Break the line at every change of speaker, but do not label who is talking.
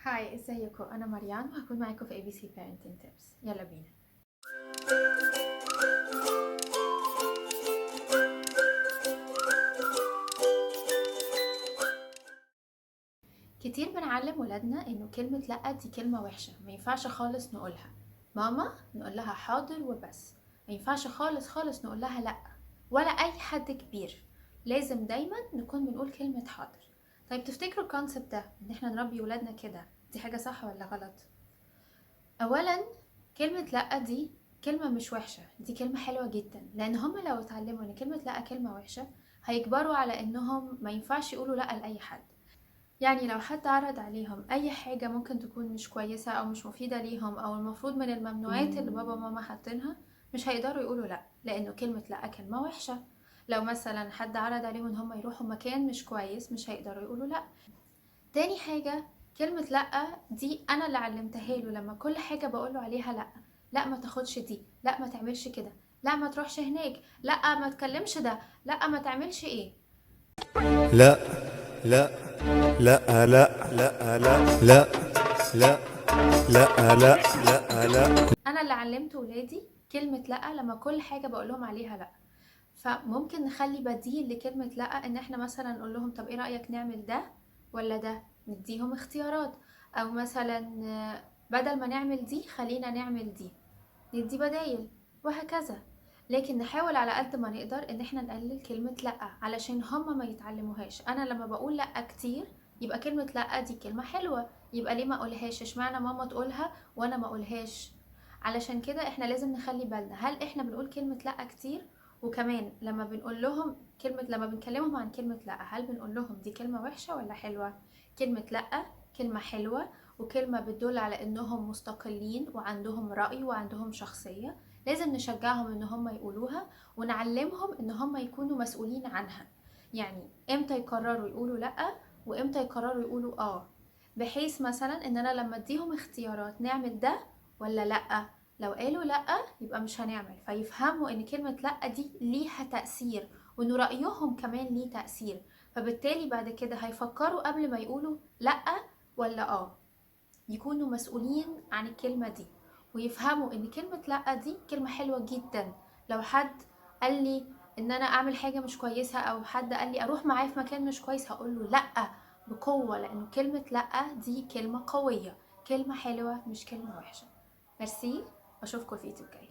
هاي، ازيكم؟ انا مريان وهكون معاكم في ABC Parenting Tips. يلا بينا. كتير بنعلم ولادنا انه كلمة لأ دي كلمة وحشة، ما ينفعش خالص نقولها. ماما نقول لها حاضر وبس، ما ينفعش خالص خالص نقول لها لأ، ولا اي حد كبير. لازم دايما نكون بنقول كلمة حاضر. طيب تفتكروا الكونسبت ده ان احنا نربي ولادنا كده دي حاجة صح ولا غلط؟ اولا، كلمة لأ دي كلمة مش وحشة، دي كلمة حلوة جدا، لان هما لو اتعلموا ان كلمة لأ كلمة وحشة هيكبروا على انهم ما ينفعش يقولوا لأ لأي حد. يعني لو حد عرض عليهم اي حاجة ممكن تكون مش كويسة او مش مفيدة ليهم او المفروض من الممنوعات اللي بابا وماما حاطينها، مش هيقدروا يقولوا لا، لانه كلمة لا كلمة وحشة. لو مثلا حد عرض عليهم ان هم يروحوا مكان مش كويس مش هيقدروا يقولوا لا. تاني حاجة، كلمة لا دي انا اللي علمتها له، لما كل حاجة بقوله عليها لا. لا ما تاخدش دي، لا ما تعملش كده، لا ما تروحش هناك، لا ما تكلمش ده، لا ما تعملش ايه.
لا لا لا لا لا لا لا لا لا لا لا.
انا اللي علمت ولادي كلمة لا لما كل حاجة بقولهم عليها لا. فممكن نخلي بديل لكلمة لا ان احنا مثلا نقول لهم طب ايه رأيك نعمل ده ولا ده، نديهم اختيارات. او مثلا بدل ما نعمل دي خلينا نعمل دي، ندي بدايل، وهكذا. لكن نحاول على قد ما نقدر ان احنا نقلل كلمة لا علشان هما ما يتعلموهاش. انا لما بقول لا كتير يبقى كلمة لا دي كلمة حلوة، يبقى ليه ما اقولهاش؟ اشمعنى ماما تقولها وانا ما اقولهاش؟ علشان كده احنا لازم نخلي بالنا هل احنا بنقول كلمة لا كتير، وكمان لما بنقول لهم لما بنكلمهم عن كلمة لا هل بنقول لهم دي كلمة وحشة ولا حلوة؟ كلمة لا كلمة حلوة، وكلمة بتدل على انهم مستقلين وعندهم رأي وعندهم شخصية. لازم نشجعهم ان هم يقولوها، ونعلمهم ان هم يكونوا مسؤولين عنها. يعني امتى يقرروا يقولوا لا وامتى يقرروا يقولوا اه، بحيث مثلا ان انا لما اديهم اختيارات نعمل ده ولا لا، لو قالوا لا يبقى مش هنعمل، فيفهموا ان كلمة لا دي ليها تأثير، وان رأيهم كمان ليه تأثير. فبالتالي بعد كده هيفكروا قبل ما يقولوا لا ولا اه، يكونوا مسؤولين عن الكلمة دي، ويفهموا ان كلمة لا دي كلمة حلوة جدا. لو حد قال لي ان انا اعمل حاجة مش كويسة، او حد قال لي اروح معاه في مكان مش كويس، هقول له لا بقوة، لانه كلمة لا دي كلمة قوية، كلمة حلوة مش كلمة وحشة. ميرسي، اشوفكم الفيديو الجاي.